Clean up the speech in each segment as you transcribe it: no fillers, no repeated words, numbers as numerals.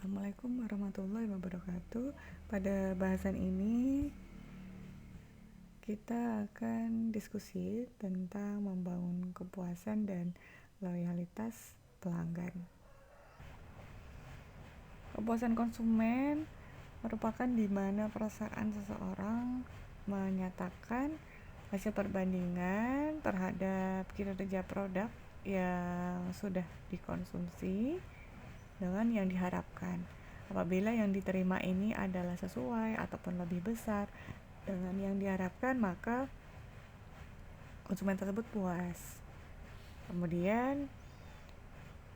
Assalamualaikum warahmatullahi wabarakatuh. Pada bahasan ini kita akan diskusi tentang membangun kepuasan dan loyalitas pelanggan. Kepuasan konsumen merupakan di mana perasaan seseorang menyatakan hasil perbandingan terhadap kinerja produk yang sudah dikonsumsi dengan yang diharapkan. Apabila yang diterima ini adalah sesuai ataupun lebih besar dengan yang diharapkan, maka konsumen tersebut puas. Kemudian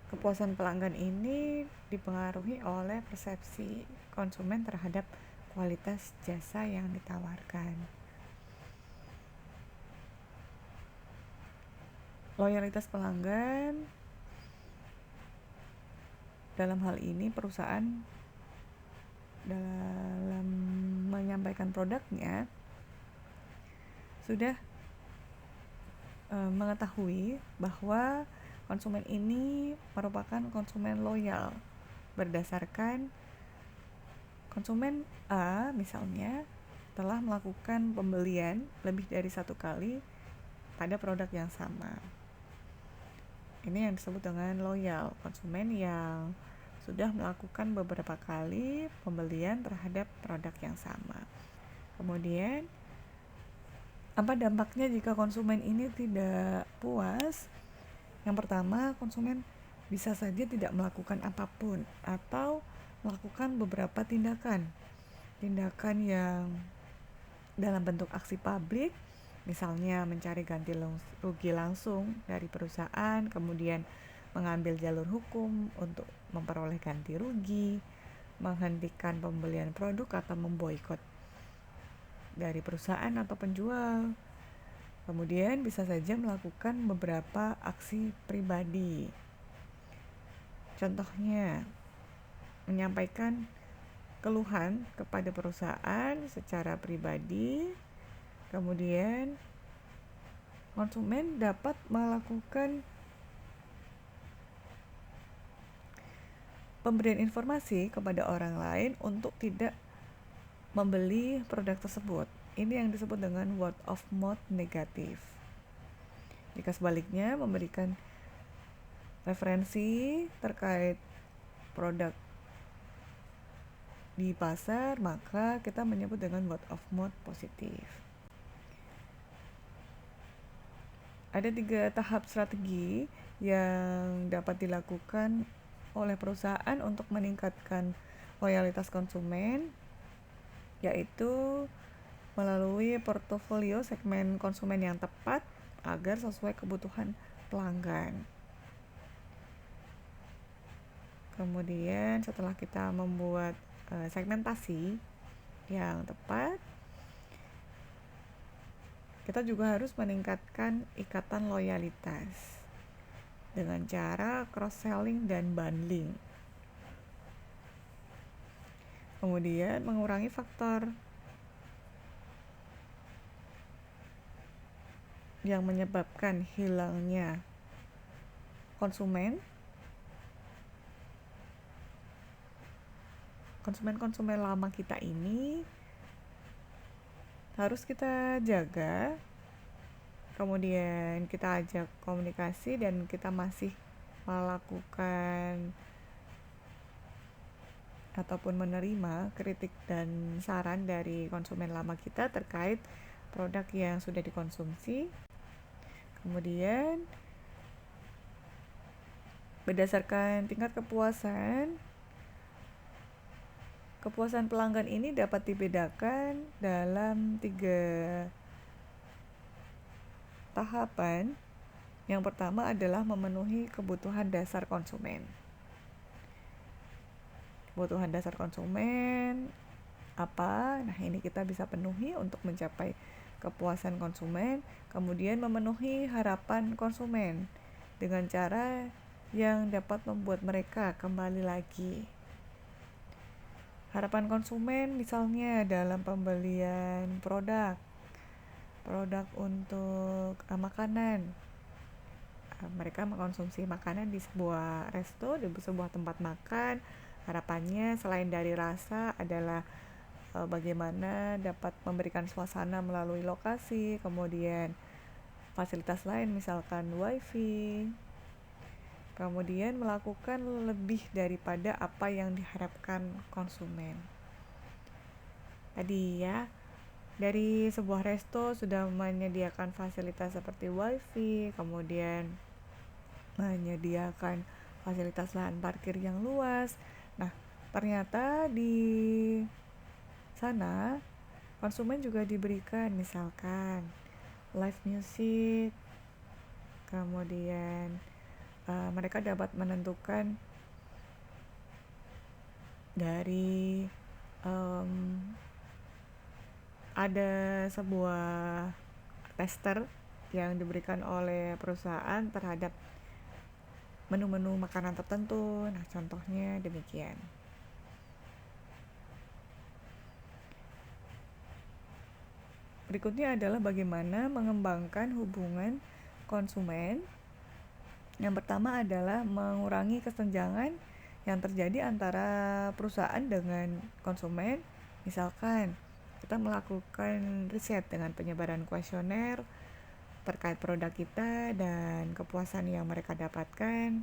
kepuasan pelanggan ini dipengaruhi oleh persepsi konsumen terhadap kualitas jasa yang ditawarkan. Loyalitas pelanggan dalam hal ini perusahaan dalam menyampaikan produknya sudah mengetahui bahwa konsumen ini merupakan konsumen loyal berdasarkan konsumen A misalnya telah melakukan pembelian lebih dari satu kali pada produk yang sama. Ini yang disebut dengan loyal, konsumen yang sudah melakukan beberapa kali pembelian terhadap produk yang sama. Kemudian, apa dampaknya jika konsumen ini tidak puas? Yang pertama, konsumen bisa saja tidak melakukan apapun atau melakukan beberapa tindakan yang dalam bentuk aksi publik, misalnya mencari ganti rugi langsung dari perusahaan, kemudian mengambil jalur hukum untuk memperoleh ganti rugi, menghentikan pembelian produk atau memboikot dari perusahaan atau penjual. Kemudian bisa saja melakukan beberapa aksi pribadi. Contohnya, menyampaikan keluhan kepada perusahaan secara pribadi. Kemudian konsumen dapat melakukan pemberian informasi kepada orang lain untuk tidak membeli produk tersebut. Ini yang disebut dengan word of mouth negatif. Jika sebaliknya memberikan referensi terkait produk di pasar, maka kita menyebut dengan word of mouth positif. Ada 3 tahap strategi yang dapat dilakukan oleh perusahaan untuk meningkatkan loyalitas konsumen, yaitu melalui portofolio segmen konsumen yang tepat agar sesuai kebutuhan pelanggan. Kemudian setelah kita membuat segmentasi yang tepat, kita juga harus meningkatkan ikatan loyalitas dengan cara cross-selling dan bundling. Kemudian mengurangi faktor yang menyebabkan hilangnya konsumen lama kita ini harus kita jaga. Kemudian kita ajak komunikasi dan kita masih melakukan ataupun menerima kritik dan saran dari konsumen lama kita terkait produk yang sudah dikonsumsi. Kemudian berdasarkan tingkat kepuasan pelanggan ini dapat dibedakan dalam 3 tahapan. Yang pertama adalah memenuhi kebutuhan dasar konsumen. Kebutuhan dasar konsumen apa? Nah, ini kita bisa penuhi untuk mencapai kepuasan konsumen. Kemudian memenuhi harapan konsumen dengan cara yang dapat membuat mereka kembali lagi. Harapan konsumen misalnya dalam pembelian produk untuk makanan. Mereka mengkonsumsi makanan di sebuah resto, di sebuah tempat makan, Harapannya selain dari rasa adalah bagaimana dapat memberikan suasana melalui lokasi, kemudian fasilitas lain misalkan wifi, kemudian melakukan lebih daripada apa yang diharapkan konsumen. Tadi ya, dari sebuah resto sudah menyediakan fasilitas seperti wifi, kemudian menyediakan fasilitas lahan parkir yang luas. Nah, ternyata di sana konsumen juga diberikan misalkan live music, kemudian mereka dapat menentukan dari ada sebuah tester yang diberikan oleh perusahaan terhadap menu-menu makanan tertentu. Nah, contohnya demikian. Berikutnya adalah bagaimana mengembangkan hubungan konsumen. Yang pertama adalah mengurangi kesenjangan yang terjadi antara perusahaan dengan konsumen. Misalkan kita melakukan riset dengan penyebaran kuesioner terkait produk kita dan kepuasan yang mereka dapatkan.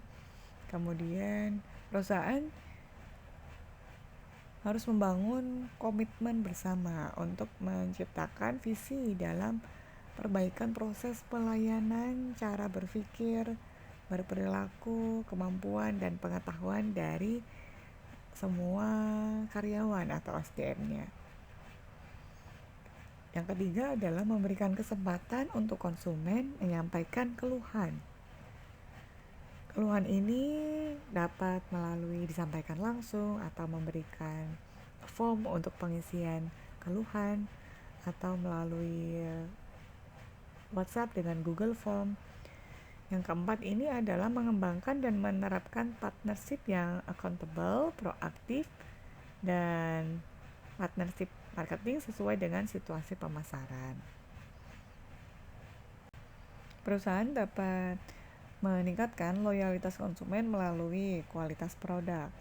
Kemudian perusahaan harus membangun komitmen bersama untuk menciptakan visi dalam perbaikan proses pelayanan, cara berpikir, berperilaku, kemampuan, dan pengetahuan dari semua karyawan atau SDM-nya. Yang ketiga adalah memberikan kesempatan untuk konsumen menyampaikan keluhan. Keluhan ini dapat melalui disampaikan langsung atau memberikan form untuk pengisian keluhan atau melalui WhatsApp dengan Google Form. Yang keempat ini adalah mengembangkan dan menerapkan partnership yang accountable, proaktif, dan partnership marketing sesuai dengan situasi pemasaran. Perusahaan dapat meningkatkan loyalitas konsumen melalui kualitas produk.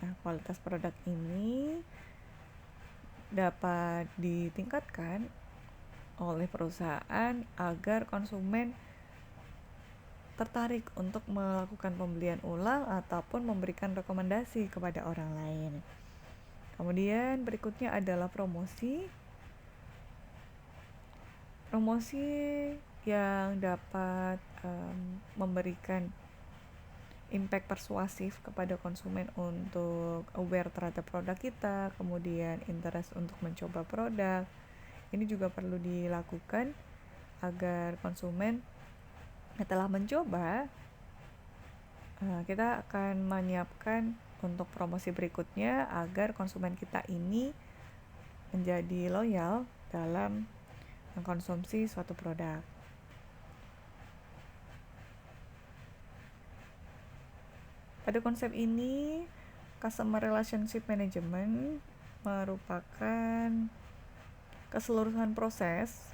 Nah, kualitas produk ini dapat ditingkatkan oleh perusahaan agar konsumen tertarik untuk melakukan pembelian ulang ataupun memberikan rekomendasi kepada orang lain. Kemudian berikutnya adalah promosi. Promosi yang dapat memberikan impact persuasif kepada konsumen untuk aware terhadap produk kita, kemudian interest untuk mencoba produk. Ini juga perlu dilakukan agar konsumen setelah mencoba, kita akan menyiapkan untuk promosi berikutnya agar konsumen kita ini menjadi loyal dalam mengkonsumsi suatu produk. Pada konsep ini, customer relationship management merupakan keseluruhan proses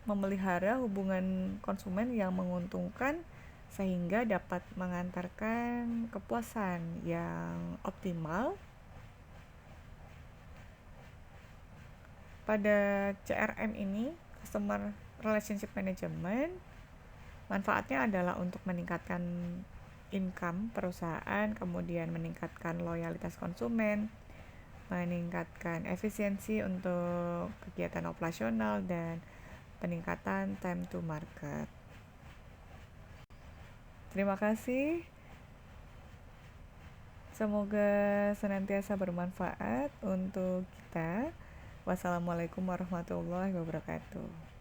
memelihara hubungan konsumen yang menguntungkan sehingga dapat mengantarkan kepuasan yang optimal. Pada CRM ini, customer relationship management, manfaatnya adalah untuk meningkatkan income perusahaan, kemudian meningkatkan loyalitas konsumen, meningkatkan efisiensi untuk kegiatan operasional, dan peningkatan time to market. Terima kasih. Semoga senantiasa bermanfaat untuk kita. Wassalamualaikum warahmatullahi wabarakatuh.